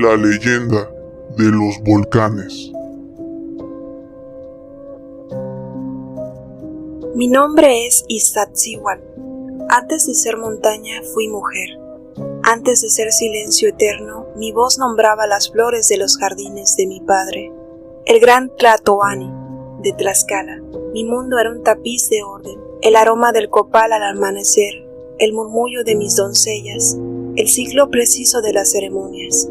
La leyenda de los volcanes. Mi nombre es Iztaccíhuatl. Antes de ser montaña fui mujer. Antes de ser silencio eterno, mi voz nombraba las flores de los jardines de mi padre. El gran Tlatoani de Tlaxcala. Mi mundo era un tapiz de orden. El aroma del copal al amanecer, el murmullo de mis doncellas, el ciclo preciso de las ceremonias.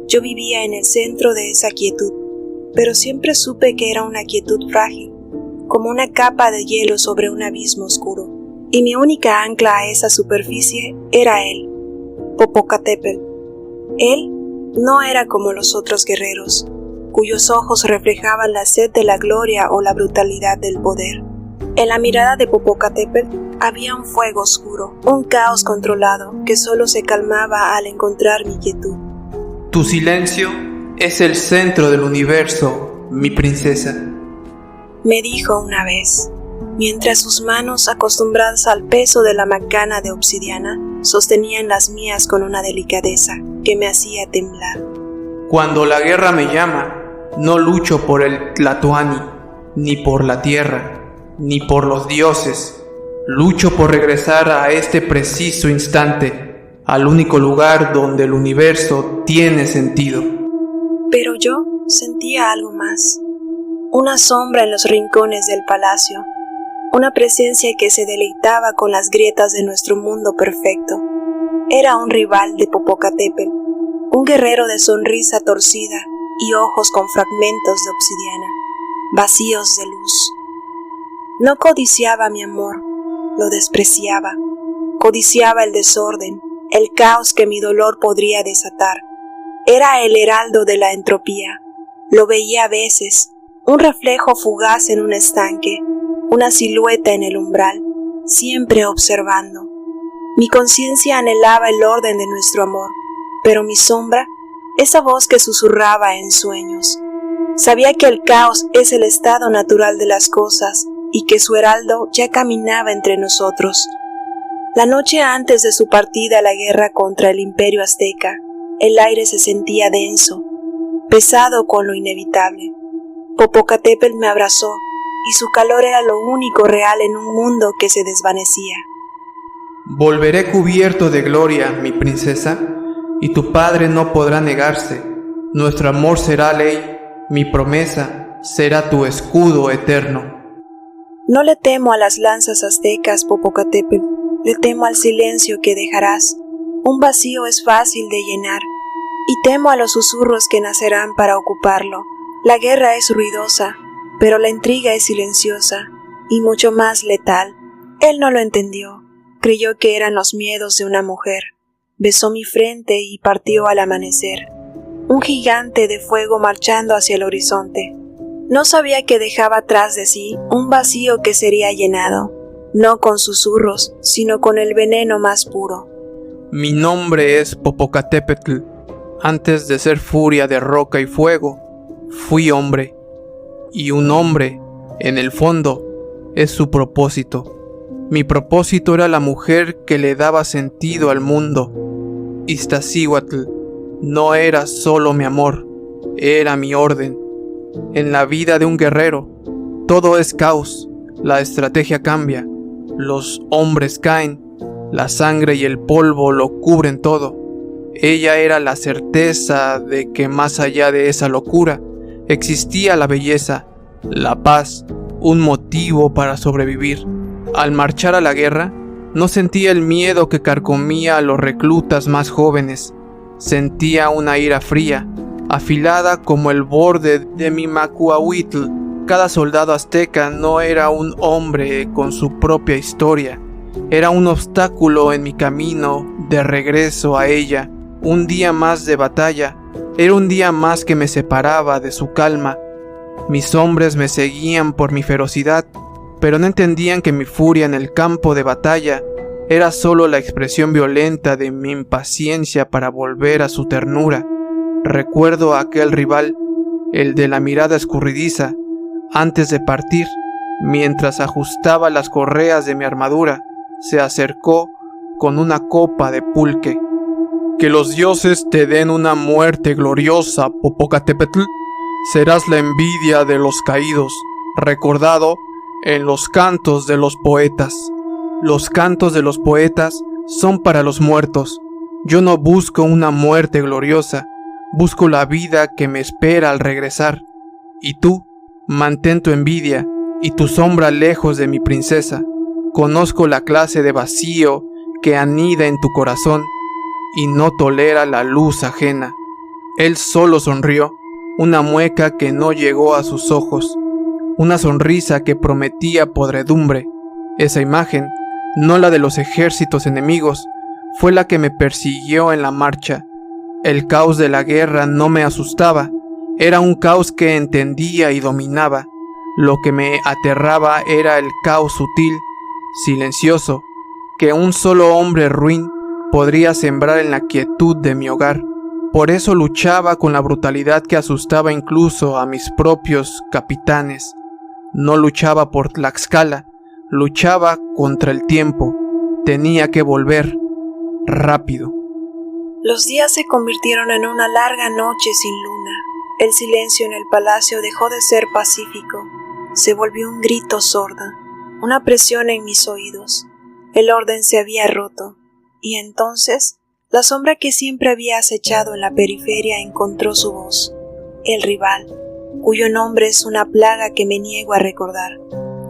Yo vivía en el centro de esa quietud, pero siempre supe que era una quietud frágil, como una capa de hielo sobre un abismo oscuro, y mi única ancla a esa superficie era él, Popocatépetl. Él no era como los otros guerreros, cuyos ojos reflejaban la sed de la gloria o la brutalidad del poder. En la mirada de Popocatépetl había un fuego oscuro, un caos controlado que solo se calmaba al encontrar mi quietud. Tu silencio es el centro del universo, mi princesa, me dijo una vez, mientras sus manos, acostumbradas al peso de la macana de obsidiana, sostenían las mías con una delicadeza que me hacía temblar. Cuando la guerra me llama, no lucho por el Tlatoani, ni por la tierra, ni por los dioses. Lucho por regresar a este preciso instante, al único lugar donde el universo tiene sentido. Pero yo sentía algo más. Una sombra en los rincones del palacio. Una presencia que se deleitaba con las grietas de nuestro mundo perfecto. Era un rival de Popocatépetl, un guerrero de sonrisa torcida y ojos con fragmentos de obsidiana, vacíos de luz. No codiciaba mi amor, lo despreciaba. Codiciaba el desorden, el caos que mi dolor podría desatar. Era el heraldo de la entropía. Lo veía a veces, un reflejo fugaz en un estanque, una silueta en el umbral, siempre observando. Mi conciencia anhelaba el orden de nuestro amor, pero mi sombra, esa voz que susurraba en sueños, sabía que el caos es el estado natural de las cosas y que su heraldo ya caminaba entre nosotros. La noche antes de su partida a la guerra contra el imperio azteca, el aire se sentía denso, pesado con lo inevitable. Popocatépetl me abrazó, y su calor era lo único real en un mundo que se desvanecía. Volveré cubierto de gloria, mi princesa, y tu padre no podrá negarse. Nuestro amor será ley, mi promesa será tu escudo eterno. No le temo a las lanzas aztecas, Popocatépetl, le temo al silencio que dejarás. Un vacío es fácil de llenar, y temo a los susurros que nacerán para ocuparlo. La guerra es ruidosa, pero la intriga es silenciosa, y mucho más letal. Él no lo entendió, creyó que eran los miedos de una mujer. Besó mi frente y partió al amanecer, un gigante de fuego marchando hacia el horizonte. No sabía que dejaba atrás de sí un vacío que sería llenado, no con susurros, sino con el veneno más puro. Mi nombre es Popocatépetl. Antes de ser furia de roca y fuego, fui hombre. Y un hombre, en el fondo, es su propósito. Mi propósito era la mujer que le daba sentido al mundo. Iztaccíhuatl no era solo mi amor, era mi orden. En la vida de un guerrero, todo es caos, la estrategia cambia, los hombres caen, la sangre y el polvo lo cubren todo. Ella era la certeza de que más allá de esa locura, existía la belleza, la paz, un motivo para sobrevivir. Al marchar a la guerra, no sentía el miedo que carcomía a los reclutas más jóvenes. Sentía una ira fría, afilada como el borde de mi macuahuitl. Cada soldado azteca no era un hombre con su propia historia. Era un obstáculo en mi camino de regreso a ella. Un día más de batalla. Era un día más que me separaba de su calma. Mis hombres me seguían por mi ferocidad, pero no entendían que mi furia en el campo de batalla era solo la expresión violenta de mi impaciencia para volver a su ternura. Recuerdo a aquel rival, el de la mirada escurridiza, antes de partir, mientras ajustaba las correas de mi armadura, se acercó con una copa de pulque. Que los dioses te den una muerte gloriosa, Popocatépetl. Serás la envidia de los caídos, recordado en los cantos de los poetas. Los cantos de los poetas son para los muertos. Yo no busco una muerte gloriosa, busco la vida que me espera al regresar. Y tú, mantén tu envidia y tu sombra lejos de mi princesa. Conozco la clase de vacío que anida en tu corazón y no tolera la luz ajena. Él solo sonrió, una mueca que no llegó a sus ojos, una sonrisa que prometía podredumbre. Esa imagen, no la de los ejércitos enemigos, fue la que me persiguió en la marcha. El caos de la guerra no me asustaba, era un caos que entendía y dominaba. Lo que me aterraba era el caos sutil, silencioso, que un solo hombre ruin podría sembrar en la quietud de mi hogar. Por eso luchaba con la brutalidad que asustaba incluso a mis propios capitanes. No luchaba por Tlaxcala, luchaba contra el tiempo. Tenía que volver rápido. Los días se convirtieron en una larga noche sin luna. El silencio en el palacio dejó de ser pacífico. Se volvió un grito sordo, una presión en mis oídos. El orden se había roto. Y entonces, la sombra que siempre había acechado en la periferia encontró su voz. El rival, cuyo nombre es una plaga que me niego a recordar,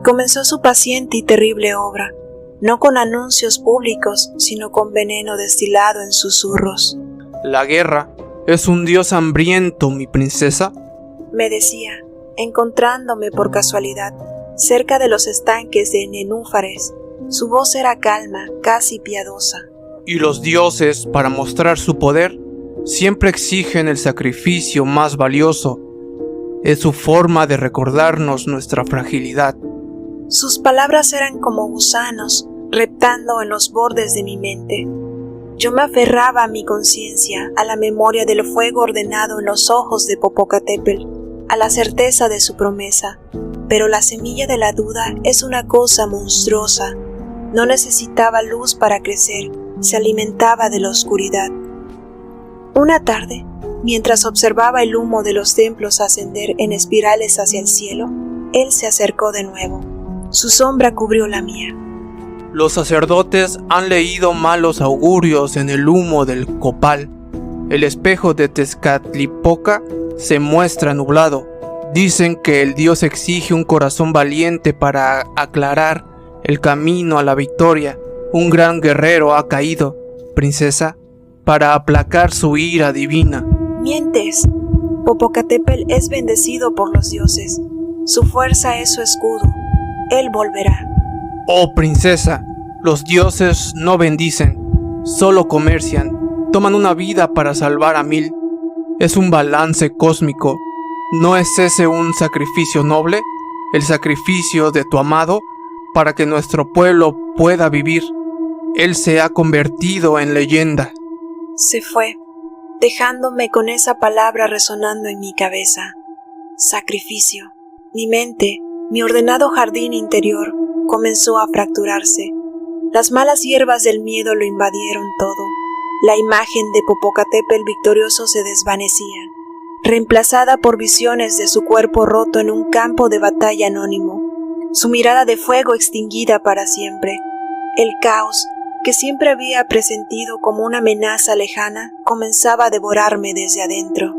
comenzó su paciente y terrible obra, no con anuncios públicos, sino con veneno destilado en susurros. La guerra es un dios hambriento, mi princesa, me decía, encontrándome por casualidad, cerca de los estanques de Nenúfares. Su voz era calma, casi piadosa. Y los dioses, para mostrar su poder, siempre exigen el sacrificio más valioso. Es su forma de recordarnos nuestra fragilidad. Sus palabras eran como gusanos, reptando en los bordes de mi mente. Yo me aferraba a mi conciencia, a la memoria del fuego ordenado en los ojos de Popocatépetl, a la certeza de su promesa. Pero la semilla de la duda es una cosa monstruosa. No necesitaba luz para crecer, se alimentaba de la oscuridad. Una tarde, mientras observaba el humo de los templos ascender en espirales hacia el cielo, él se acercó de nuevo. Su sombra cubrió la mía. Los sacerdotes han leído malos augurios en el humo del copal. El espejo de Tezcatlipoca se muestra nublado. Dicen que el dios exige un corazón valiente para aclarar el camino a la victoria. Un gran guerrero ha caído, princesa, para aplacar su ira divina. Mientes. Popocatépetl es bendecido por los dioses. Su fuerza es su escudo. Él volverá. Oh princesa, los dioses no bendicen, solo comercian. Toman una vida para salvar a 1000. Es un balance cósmico. ¿No es ese un sacrificio noble? El sacrificio de tu amado para que nuestro pueblo pueda vivir. Él se ha convertido en leyenda. Se fue, dejándome con esa palabra resonando en mi cabeza. Sacrificio. Mi mente, mi ordenado jardín interior, comenzó a fracturarse. Las malas hierbas del miedo lo invadieron todo. La imagen de Popocatépetl victorioso se desvanecía, reemplazada por visiones de su cuerpo roto en un campo de batalla anónimo, su mirada de fuego extinguida para siempre. El caos, que siempre había presentido como una amenaza lejana, comenzaba a devorarme desde adentro.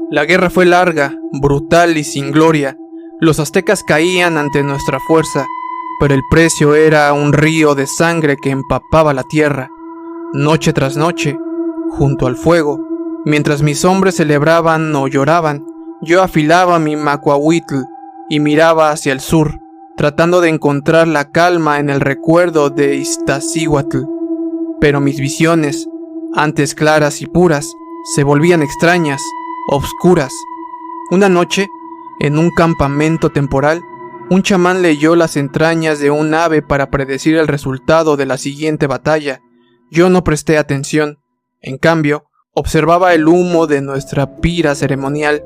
La guerra fue larga, brutal y sin gloria. Los aztecas caían ante nuestra fuerza, pero el precio era un río de sangre que empapaba la tierra. Noche tras noche, junto al fuego, mientras mis hombres celebraban o lloraban, yo afilaba mi macuahuitl y miraba hacia el sur, tratando de encontrar la calma en el recuerdo de Iztaccíhuatl. Pero mis visiones, antes claras y puras, se volvían extrañas, obscuras. Una noche, en un campamento temporal, un chamán leyó las entrañas de un ave para predecir el resultado de la siguiente batalla. Yo no presté atención. En cambio, observaba el humo de nuestra pira ceremonial.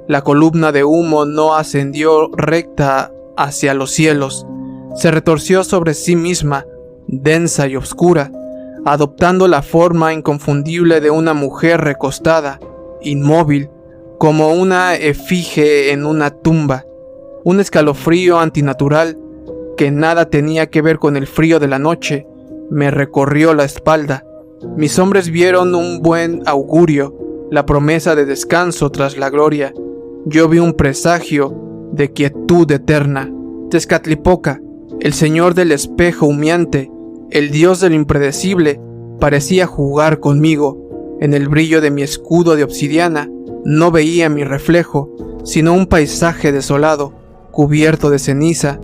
La columna de humo no ascendió recta hacia los cielos. Se retorció sobre sí misma, densa y oscura, adoptando la forma inconfundible de una mujer recostada, inmóvil, como una efigie en una tumba. Un escalofrío antinatural, que nada tenía que ver con el frío de la noche, me recorrió la espalda. Mis hombres vieron un buen augurio, la promesa de descanso tras la gloria. Yo vi un presagio de quietud eterna. Tezcatlipoca, el señor del espejo humeante, el dios del impredecible, parecía jugar conmigo. En el brillo de mi escudo de obsidiana no veía mi reflejo, sino un paisaje desolado, cubierto de ceniza,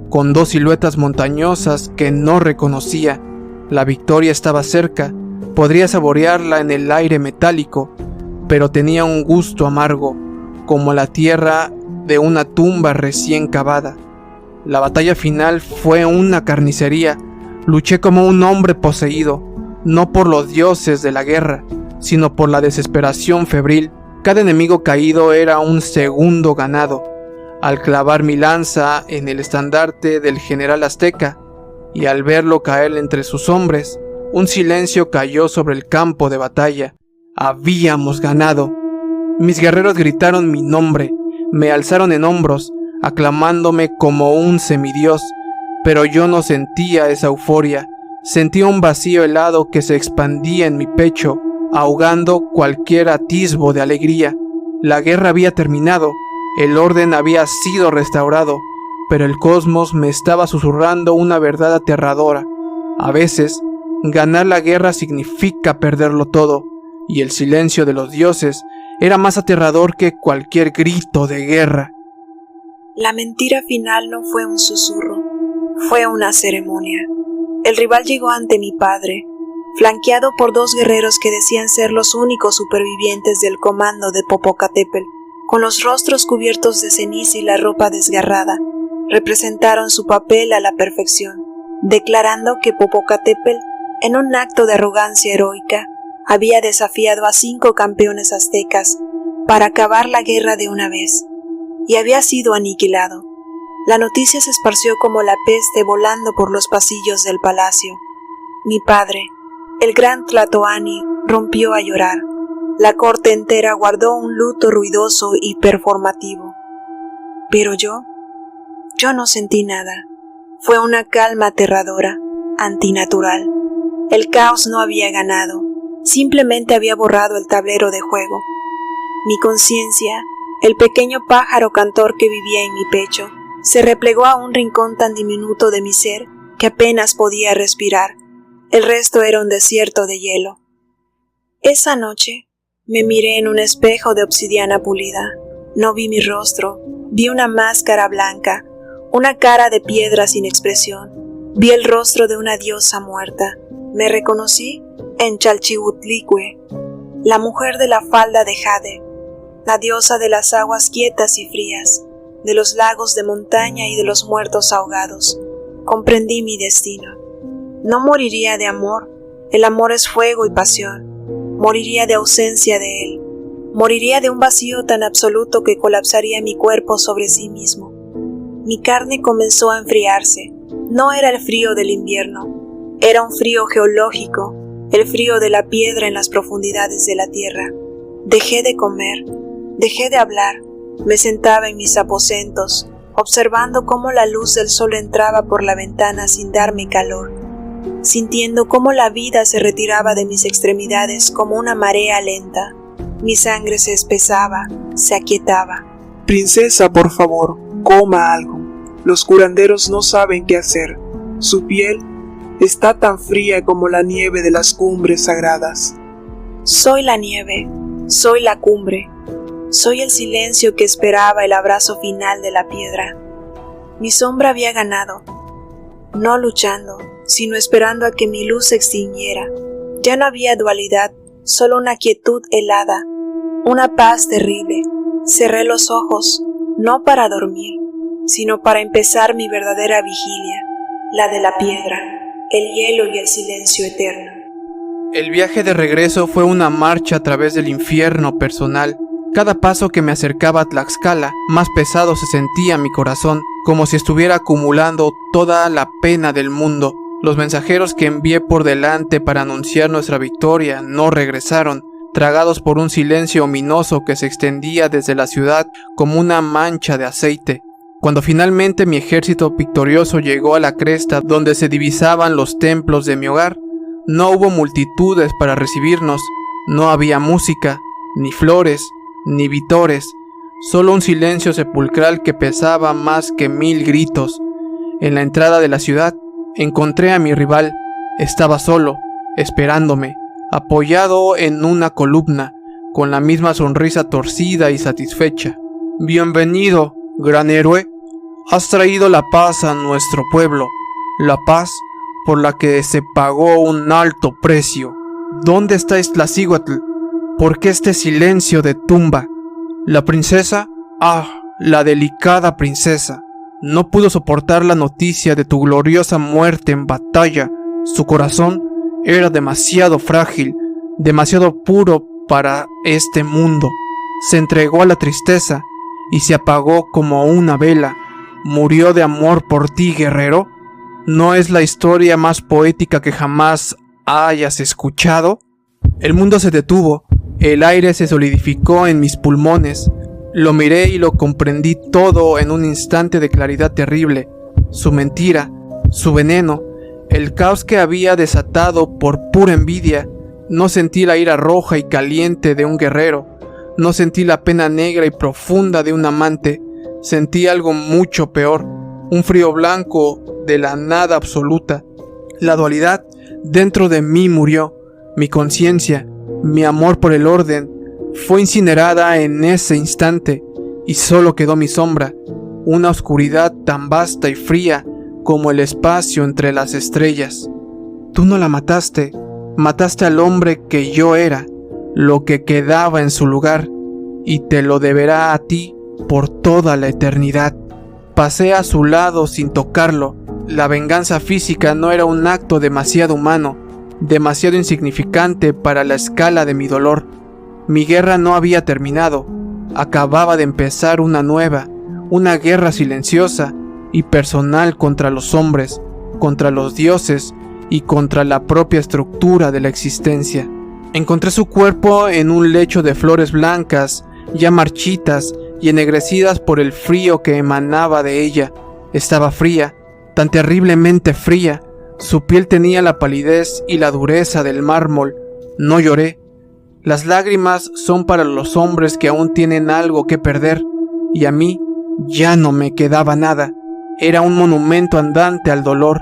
con dos siluetas montañosas que no reconocía. La victoria estaba cerca, podría saborearla en el aire metálico, pero tenía un gusto amargo, como la tierra de una tumba recién cavada. La batalla final fue una carnicería. Luché como un hombre poseído, no por los dioses de la guerra, sino por la desesperación febril. Cada enemigo caído era un segundo ganado. Al clavar mi lanza en el estandarte del general azteca, y al verlo caer entre sus hombres, un silencio cayó sobre el campo de batalla. Habíamos ganado. Mis guerreros gritaron mi nombre, me alzaron en hombros, aclamándome como un semidios, pero yo no sentía esa euforia. Sentía un vacío helado que se expandía en mi pecho, ahogando cualquier atisbo de alegría. La guerra había terminado, el orden había sido restaurado, pero el cosmos me estaba susurrando una verdad aterradora. A veces, ganar la guerra significa perderlo todo, y el silencio de los dioses era más aterrador que cualquier grito de guerra. La mentira final no fue un susurro, fue una ceremonia. El rival llegó ante mi padre, flanqueado por dos guerreros que decían ser los únicos supervivientes del comando de Popocatépetl. Con los rostros cubiertos de ceniza y la ropa desgarrada, representaron su papel a la perfección, declarando que Popocatépetl, en un acto de arrogancia heroica, había desafiado a 5 campeones aztecas para acabar la guerra de una vez, y había sido aniquilado. La noticia se esparció como la peste volando por los pasillos del palacio. Mi padre, el gran Tlatoani, rompió a llorar. La corte entera guardó un luto ruidoso y performativo. Pero yo no sentí nada. Fue una calma aterradora, antinatural. El caos no había ganado, simplemente había borrado el tablero de juego. Mi conciencia, el pequeño pájaro cantor que vivía en mi pecho, se replegó a un rincón tan diminuto de mi ser que apenas podía respirar. El resto era un desierto de hielo. Esa noche me miré en un espejo de obsidiana pulida. No vi mi rostro, vi una máscara blanca, una cara de piedra sin expresión. Vi el rostro de una diosa muerta. Me reconocí en Chalchihuitlicue, la mujer de la falda de jade, la diosa de las aguas quietas y frías, de los lagos de montaña y de los muertos ahogados. Comprendí mi destino. No moriría de amor, el amor es fuego y pasión. Moriría de ausencia de él. Moriría de un vacío tan absoluto que colapsaría mi cuerpo sobre sí mismo. Mi carne comenzó a enfriarse. No era el frío del invierno, era un frío geológico, el frío de la piedra en las profundidades de la tierra. Dejé de comer, dejé de hablar. Me sentaba en mis aposentos, observando cómo la luz del sol entraba por la ventana sin darme calor, sintiendo cómo la vida se retiraba de mis extremidades como una marea lenta. Mi sangre se espesaba, se aquietaba. Princesa, por favor, coma algo. Los curanderos no saben qué hacer. Su piel está tan fría como la nieve de las cumbres sagradas. Soy la nieve, soy la cumbre, soy el silencio que esperaba el abrazo final de la piedra. Mi sombra había ganado, no luchando, sino esperando a que mi luz se extinguiera. Ya no había dualidad, solo una quietud helada, una paz terrible. Cerré los ojos, no para dormir, sino para empezar mi verdadera vigilia, la de la piedra, el hielo y el silencio eterno. El viaje de regreso fue una marcha a través del infierno personal. Cada paso que me acercaba a Tlaxcala, más pesado se sentía mi corazón, como si estuviera acumulando toda la pena del mundo. Los mensajeros que envié por delante para anunciar nuestra victoria no regresaron, tragados por un silencio ominoso que se extendía desde la ciudad como una mancha de aceite. Cuando finalmente mi ejército victorioso llegó a la cresta donde se divisaban los templos de mi hogar, no hubo multitudes para recibirnos, no había música, ni flores, ni vítores, solo un silencio sepulcral que pesaba más que 1000 gritos. En la entrada de la ciudad encontré a mi rival, estaba solo, esperándome, apoyado en una columna, con la misma sonrisa torcida y satisfecha. «Bienvenido, gran héroe. Has traído la paz a nuestro pueblo, la paz por la que se pagó un alto precio. ¿Dónde está Iztaccíhuatl? ¿Por qué este silencio de tumba? La princesa, la delicada princesa, no pudo soportar la noticia de tu gloriosa muerte en batalla. Su corazón era demasiado frágil, demasiado puro para este mundo. Se entregó a la tristeza y se apagó como una vela. ¿Murió de amor por ti, guerrero? ¿No es la historia más poética que jamás hayas escuchado?» El mundo se detuvo, el aire se solidificó en mis pulmones. Lo miré y lo comprendí todo en un instante de claridad terrible. Su mentira, su veneno, el caos que había desatado por pura envidia. No sentí la ira roja y caliente de un guerrero, no sentí la pena negra y profunda de un amante. Sentí algo mucho peor, un frío blanco de la nada absoluta. La dualidad dentro de mí murió, mi conciencia, mi amor por el orden, fue incinerada en ese instante y solo quedó mi sombra, una oscuridad tan vasta y fría como el espacio entre las estrellas. Tú no la mataste, mataste al hombre que yo era, lo que quedaba en su lugar, y te lo deberá a ti por toda la eternidad. Pasé a su lado sin tocarlo. La venganza física no era un acto demasiado humano, demasiado insignificante para la escala de mi dolor. Mi guerra no había terminado, acababa de empezar una nueva, una guerra silenciosa y personal contra los hombres, contra los dioses y contra la propia estructura de la existencia. Encontré su cuerpo en un lecho de flores blancas, ya marchitas y ennegrecidas por el frío que emanaba de ella. Estaba fría, tan terriblemente fría. Su piel tenía la palidez y la dureza del mármol. No lloré. Las lágrimas son para los hombres que aún tienen algo que perder, y a mí ya no me quedaba nada. Era un monumento andante al dolor.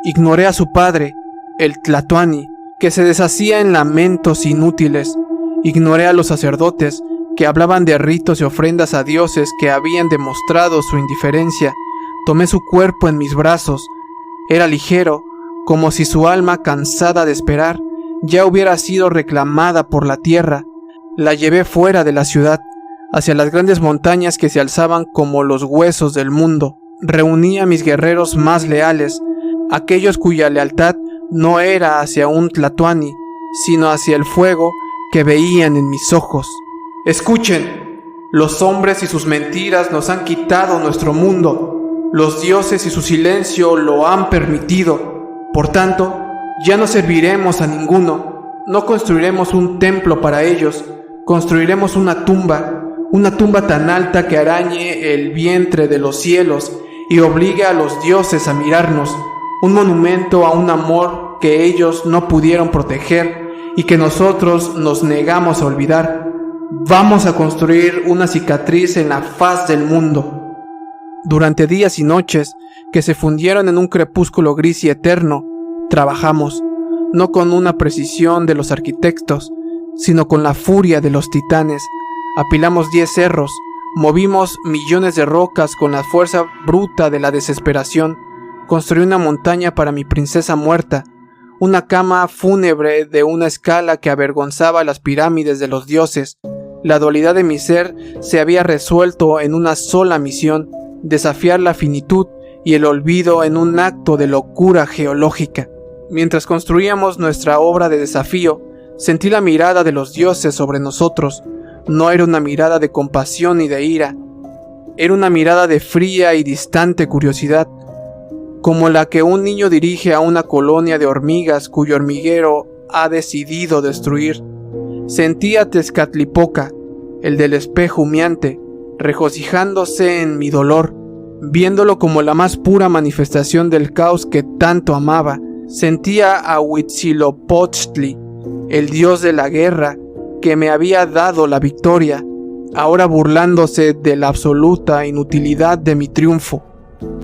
Ignoré a su padre, el Tlatoani, que se deshacía en lamentos inútiles. Ignoré a los sacerdotes, que hablaban de ritos y ofrendas a dioses que habían demostrado su indiferencia. Tomé su cuerpo en mis brazos. Era ligero, como si su alma, cansada de esperar, ya hubiera sido reclamada por la tierra. La llevé fuera de la ciudad, hacia las grandes montañas que se alzaban como los huesos del mundo. Reuní a mis guerreros más leales, aquellos cuya lealtad no era hacia un Tlatoani, sino hacia el fuego que veían en mis ojos. Escuchen, los hombres y sus mentiras nos han quitado nuestro mundo. Los dioses y su silencio lo han permitido. Por tanto, ya no serviremos a ninguno. No construiremos un templo para ellos. Construiremos una tumba tan alta que arañe el vientre de los cielos y obligue a los dioses a mirarnos. Un monumento a un amor que ellos no pudieron proteger y que nosotros nos negamos a olvidar. Vamos a construir una cicatriz en la faz del mundo. Durante días y noches que se fundieron en un crepúsculo gris y eterno, trabajamos, no con una precisión de los arquitectos, sino con la furia de los titanes. Apilamos 10 cerros, movimos millones de rocas con la fuerza bruta de la desesperación. Construí una montaña para mi princesa muerta, una cama fúnebre de una escala que avergonzaba las pirámides de los dioses. La dualidad de mi ser se había resuelto en una sola misión: desafiar la finitud y el olvido en un acto de locura geológica. Mientras construíamos nuestra obra de desafío, sentí la mirada de los dioses sobre nosotros. No era una mirada de compasión ni de ira, era una mirada de fría y distante curiosidad. como la que un niño dirige a una colonia de hormigas cuyo hormiguero ha decidido destruir. Sentí a Tezcatlipoca, el del espejo humeante, regocijándose en mi dolor, viéndolo como la más pura manifestación del caos que tanto amaba. Sentía a Huitzilopochtli, el dios de la guerra, que me había dado la victoria, ahora burlándose de la absoluta inutilidad de mi triunfo.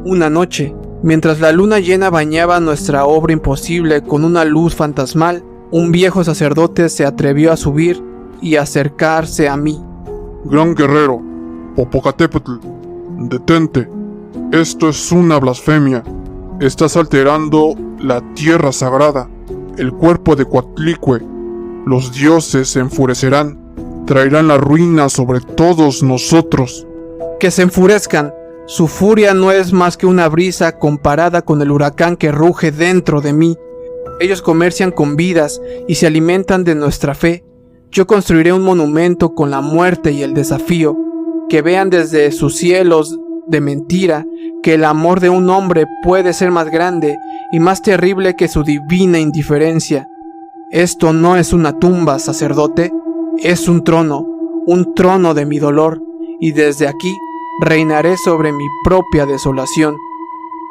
Una noche, mientras la luna llena bañaba nuestra obra imposible con una luz fantasmal, un viejo sacerdote se atrevió a subir y acercarse a mí. Gran guerrero, Popocatépetl, detente. Esto es una blasfemia. Estás alterando la tierra sagrada, el cuerpo de Coatlicue. Los dioses se enfurecerán, traerán la ruina sobre todos nosotros. Que se enfurezcan. Su furia no es más que una brisa comparada con el huracán que ruge dentro de mí. Ellos comercian con vidas y se alimentan de nuestra fe. Yo construiré un monumento con la muerte y el desafío, que vean desde sus cielos de mentira que el amor de un hombre puede ser más grande y más terrible que su divina indiferencia. Esto no es una tumba, sacerdote, es un trono de mi dolor, y desde aquí reinaré sobre mi propia desolación.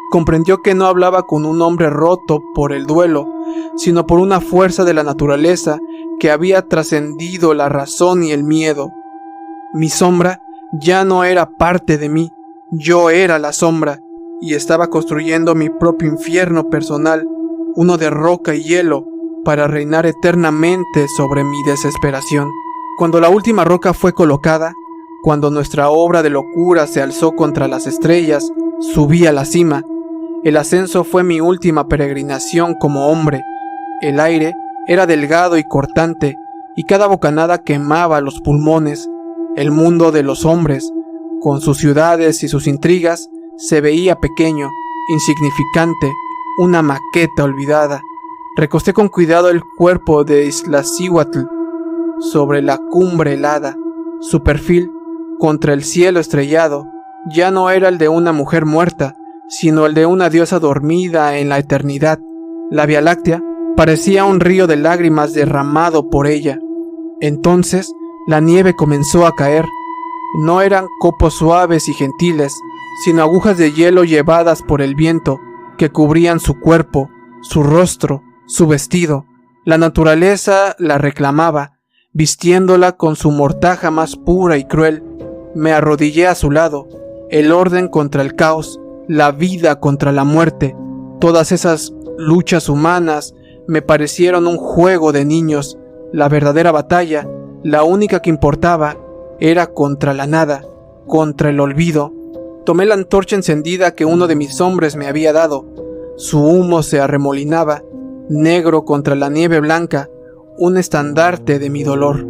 Comprendió que no hablaba con un hombre roto por el duelo, sino por una fuerza de la naturaleza que había trascendido la razón y el miedo. Mi sombra ya no era parte de mí, yo era la sombra, y estaba construyendo mi propio infierno personal, uno de roca y hielo, para reinar eternamente sobre mi desesperación. Cuando la última roca fue colocada, cuando nuestra obra de locura se alzó contra las estrellas, subí a la cima. El ascenso fue mi última peregrinación como hombre. El aire era delgado y cortante, y cada bocanada quemaba los pulmones. El mundo de los hombres, con sus ciudades y sus intrigas, se veía pequeño, insignificante, una maqueta olvidada. Recosté con cuidado el cuerpo de Iztaccíhuatl sobre la cumbre helada. Su perfil, contra el cielo estrellado, ya no era el de una mujer muerta, sino el de una diosa dormida en la eternidad. La Vía Láctea parecía un río de lágrimas derramado por ella. Entonces la nieve comenzó a caer. No eran copos suaves y gentiles, sino agujas de hielo llevadas por el viento, que cubrían su cuerpo, su rostro, su vestido. La naturaleza la reclamaba, vistiéndola con su mortaja más pura y cruel. Me arrodillé a su lado, el orden contra el caos, la vida contra la muerte. Todas esas luchas humanas me parecieron un juego de niños. La verdadera batalla, la única que importaba, era contra la nada, contra el olvido. Tomé la antorcha encendida que uno de mis hombres me había dado. Su humo se arremolinaba, negro contra la nieve blanca, un estandarte de mi dolor.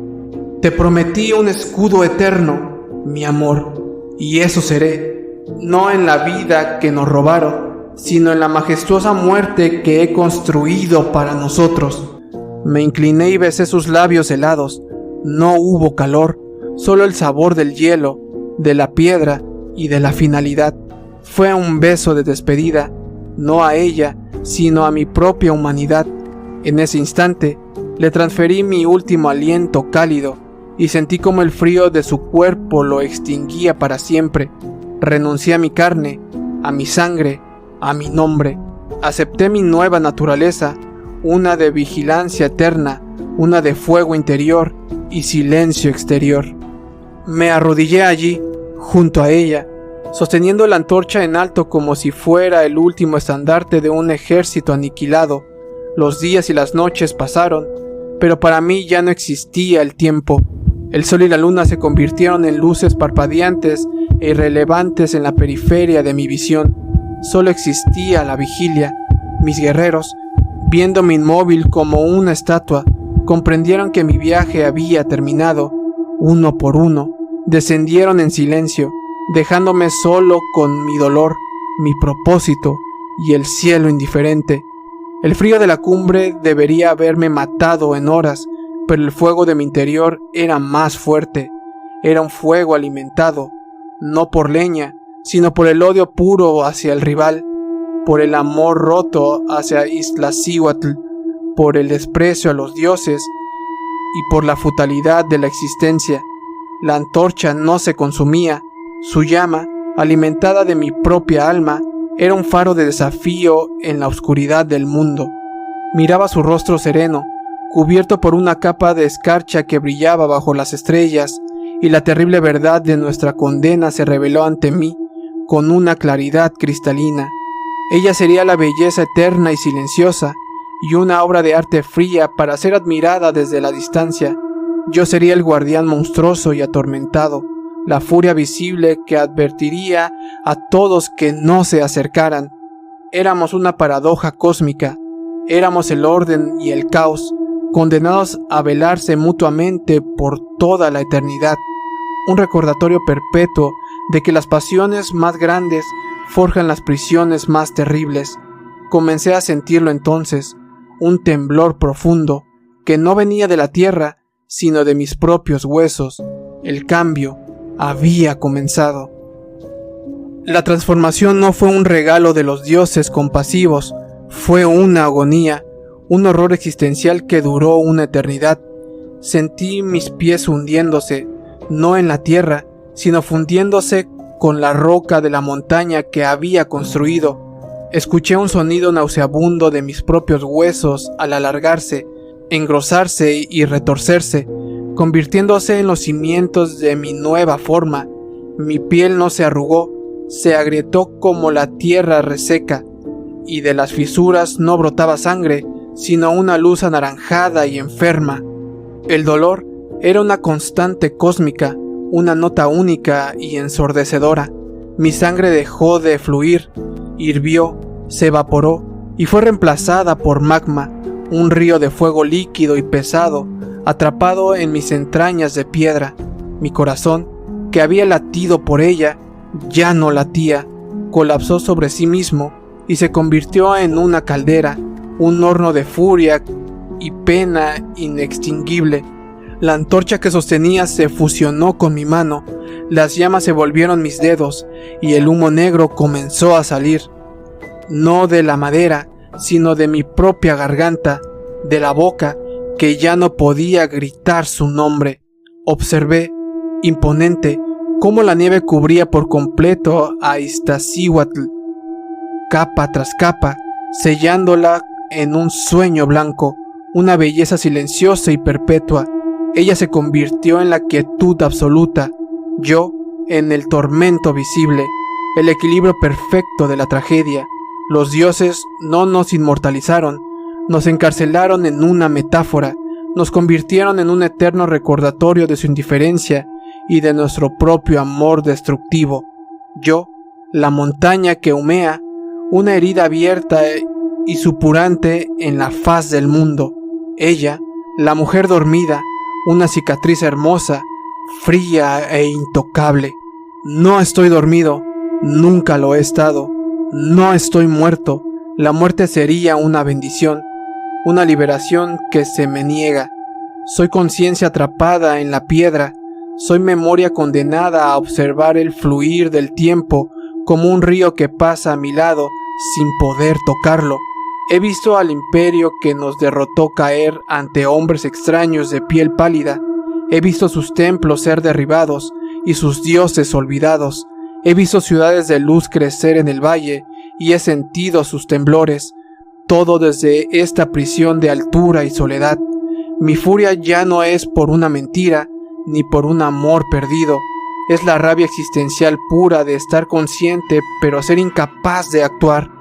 Te prometí un escudo eterno, mi amor, y eso seré, no en la vida que nos robaron, sino en la majestuosa muerte que he construido para nosotros. Me incliné y besé sus labios helados. No hubo calor, solo el sabor del hielo, de la piedra y de la finalidad. Fue un beso de despedida, no a ella, sino a mi propia humanidad. En ese instante, le transferí mi último aliento cálido y sentí como el frío de su cuerpo lo extinguía para siempre. Renuncié a mi carne, a mi sangre, a mi nombre. Acepté mi nueva naturaleza, una de vigilancia eterna, una de fuego interior y silencio exterior. Me arrodillé allí, junto a ella, sosteniendo la antorcha en alto como si fuera el último estandarte de un ejército aniquilado. Los días y las noches pasaron, pero para mí ya no existía el tiempo. El sol y la luna se convirtieron en luces parpadeantes e irrelevantes en la periferia de mi visión. Solo existía la vigilia. Mis guerreros, viéndome inmóvil como una estatua, comprendieron que mi viaje había terminado. Uno por uno, descendieron en silencio, dejándome solo con mi dolor, mi propósito y el cielo indiferente. El frío de la cumbre debería haberme matado en horas, pero el fuego de mi interior era más fuerte. Era un fuego alimentado, no por leña, sino por el odio puro hacia el rival. por el amor roto hacia Iztaccíhuatl, por el desprecio a los dioses y por la futilidad de la existencia. La antorcha no se consumía. Su llama, alimentada de mi propia alma, era un faro de desafío en la oscuridad del mundo. Miraba su rostro sereno, cubierto por una capa de escarcha que brillaba bajo las estrellas, y la terrible verdad de nuestra condena se reveló ante mí con una claridad cristalina. Ella sería la belleza eterna y silenciosa, y una obra de arte fría para ser admirada desde la distancia. Yo sería el guardián monstruoso y atormentado, la furia visible que advertiría a todos que no se acercaran. Éramos una paradoja cósmica, éramos el orden y el caos, condenados a velarse mutuamente por toda la eternidad. Un recordatorio perpetuo de que las pasiones más grandes forjan las prisiones más terribles. Comencé a sentirlo entonces, un temblor profundo, que no venía de la tierra, sino de mis propios huesos. El cambio había comenzado. La transformación no fue un regalo de los dioses compasivos, fue una agonía, un horror existencial que duró una eternidad. Sentí mis pies hundiéndose, no en la tierra, sino fundiéndose con la roca de la montaña que había construido. Escuché un sonido nauseabundo de mis propios huesos al alargarse, engrosarse y retorcerse, convirtiéndose en los cimientos de mi nueva forma. Mi piel no se arrugó, se agrietó como la tierra reseca, y de las fisuras no brotaba sangre, sino una luz anaranjada y enferma. El dolor era una constante cósmica, una nota única y ensordecedora. Mi sangre dejó de fluir, hirvió, se evaporó y fue reemplazada por magma, un río de fuego líquido y pesado, atrapado en mis entrañas de piedra. Mi corazón, que había latido por ella, ya no latía, colapsó sobre sí mismo y se convirtió en una caldera, un horno de furia y pena inextinguible. La antorcha que sostenía se fusionó con mi mano, las llamas se volvieron mis dedos y el humo negro comenzó a salir, no de la madera, sino de mi propia garganta, de la boca que ya no podía gritar su nombre. Observé, imponente, cómo la nieve cubría por completo a Iztaccíhuatl, capa tras capa, sellándola en un sueño blanco, una belleza silenciosa y perpetua. Ella se convirtió en la quietud absoluta, yo en el tormento visible, el equilibrio perfecto de la tragedia. Los dioses no nos inmortalizaron, nos encarcelaron en una metáfora, nos convirtieron en un eterno recordatorio de su indiferencia y de nuestro propio amor destructivo. Yo, la montaña que humea, una herida abierta y supurante en la faz del mundo. Ella, la mujer dormida, una cicatriz hermosa, fría e intocable. No estoy dormido, nunca lo he estado. No estoy muerto, la muerte sería una bendición, una liberación que se me niega. Soy conciencia atrapada en la piedra, soy memoria condenada a observar el fluir del tiempo como un río que pasa a mi lado sin poder tocarlo. He visto al imperio que nos derrotó caer ante hombres extraños de piel pálida. He visto sus templos ser derribados y sus dioses olvidados. He visto ciudades de luz crecer en el valle y he sentido sus temblores, todo desde esta prisión de altura y soledad. Mi furia ya no es por una mentira ni por un amor perdido, es la rabia existencial pura de estar consciente pero ser incapaz de actuar.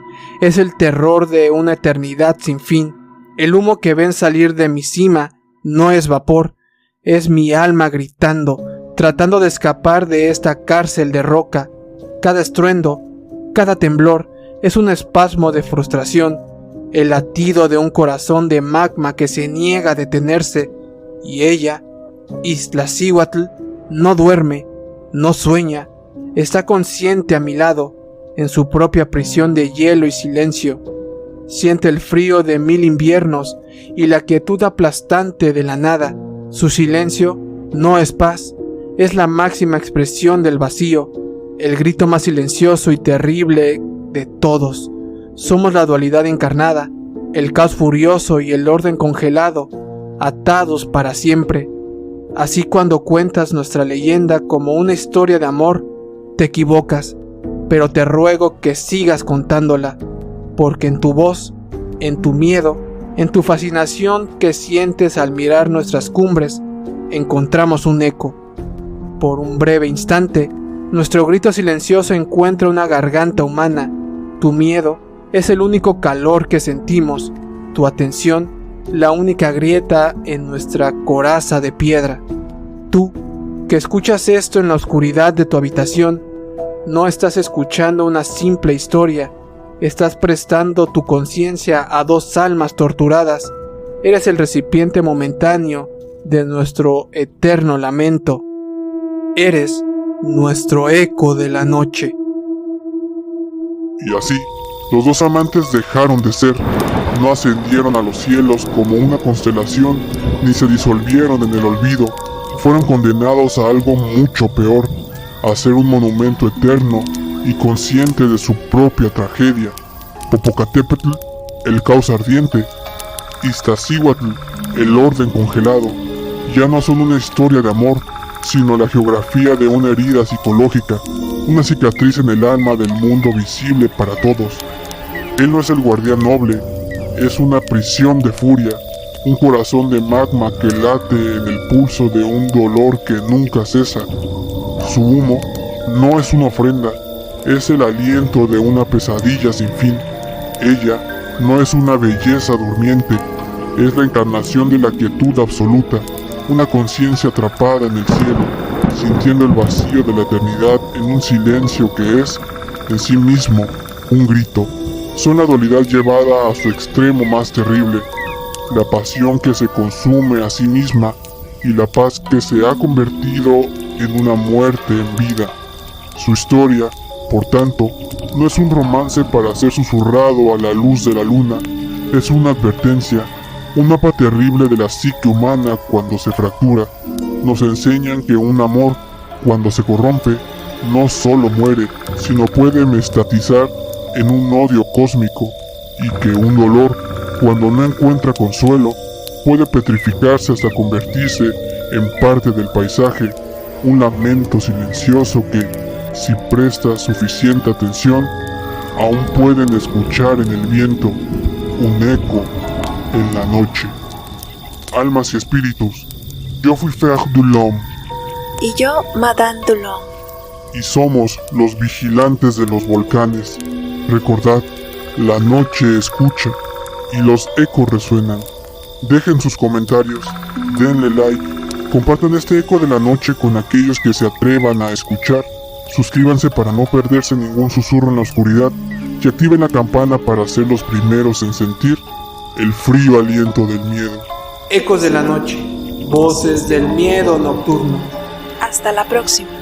Es el terror de una eternidad sin fin. El humo que ven salir de mi cima no es vapor, es mi alma gritando, tratando de escapar de esta cárcel de roca. Cada estruendo, cada temblor es un espasmo de frustración, el latido de un corazón de magma que se niega a detenerse. Y ella, Iztaccíhuatl, no duerme, no sueña, está consciente a mi lado, en su propia prisión de hielo y silencio. Siente el frío de 1000 inviernos y la quietud aplastante de la nada. Su silencio no es paz, es la máxima expresión del vacío, el grito más silencioso y terrible de todos. Somos la dualidad encarnada, el caos furioso y el orden congelado, atados para siempre. Así cuando cuentas nuestra leyenda como una historia de amor, te equivocas, pero te ruego que sigas contándola, porque en tu voz, en tu miedo, en tu fascinación que sientes al mirar nuestras cumbres, encontramos un eco. Por un breve instante, nuestro grito silencioso encuentra una garganta humana. Tu miedo es el único calor que sentimos, tu atención, la única grieta en nuestra coraza de piedra. Tú, que escuchas esto en la oscuridad de tu habitación, no estás escuchando una simple historia, estás prestando tu conciencia a dos almas torturadas. Eres el recipiente momentáneo de nuestro eterno lamento. Eres nuestro eco de la noche. Y así, los dos amantes dejaron de ser, no ascendieron a los cielos como una constelación, ni se disolvieron en el olvido. Fueron condenados a algo mucho peor, a ser un monumento eterno y consciente de su propia tragedia. Popocatépetl, el caos ardiente, Iztaccíhuatl, el orden congelado, ya no son una historia de amor, sino la geografía de una herida psicológica, una cicatriz en el alma del mundo visible para todos. Él no es el guardián noble, es una prisión de furia, un corazón de magma que late en el pulso de un dolor que nunca cesa. Su humo no es una ofrenda, es el aliento de una pesadilla sin fin. Ella no es una belleza durmiente, es la encarnación de la quietud absoluta, una conciencia atrapada en el cielo, sintiendo el vacío de la eternidad en un silencio que es, en sí mismo, un grito. Son la dualidad llevada a su extremo más terrible, la pasión que se consume a sí misma y la paz que se ha convertido en una muerte en vida. Su historia, por tanto, no es un romance para ser susurrado a la luz de la luna, es una advertencia, un mapa terrible de la psique humana cuando se fractura. Nos enseñan que un amor, cuando se corrompe, no solo muere, sino puede mestatizar en un odio cósmico, y que un dolor, cuando no encuentra consuelo, puede petrificarse hasta convertirse en parte del paisaje, un lamento silencioso que, si prestas suficiente atención, aún pueden escuchar en el viento un eco en la noche. Almas y espíritus, yo fui Fer Dulhomme. Y yo, Madame Dulhomme. Y somos los vigilantes de los volcanes. Recordad, la noche escucha y los ecos resuenan. Dejen sus comentarios, denle like, compartan este eco de la noche con aquellos que se atrevan a escuchar. Suscríbanse para no perderse ningún susurro en la oscuridad y activen la campana para ser los primeros en sentir el frío aliento del miedo. Ecos de la noche, voces del miedo nocturno. Hasta la próxima.